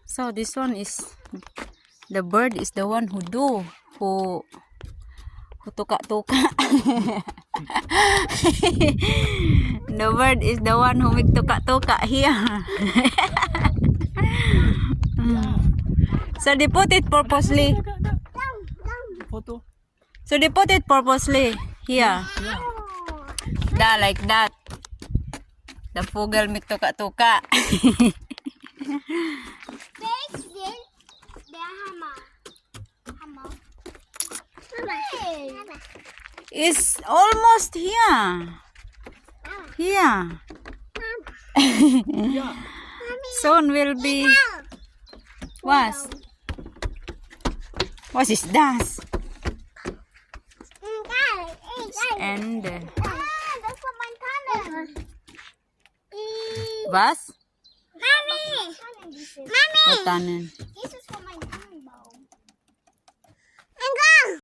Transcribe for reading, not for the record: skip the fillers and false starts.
So this one is the bird is the one who tuka-tuka. The bird is the one who make tuka-tuka here. So they put it purposely. Photo. So they put it purposely here. Da like that. The Vogel make tuka-tuka. It's almost here. Here. Soon will be. What is that? And was? Mommy! What tanen?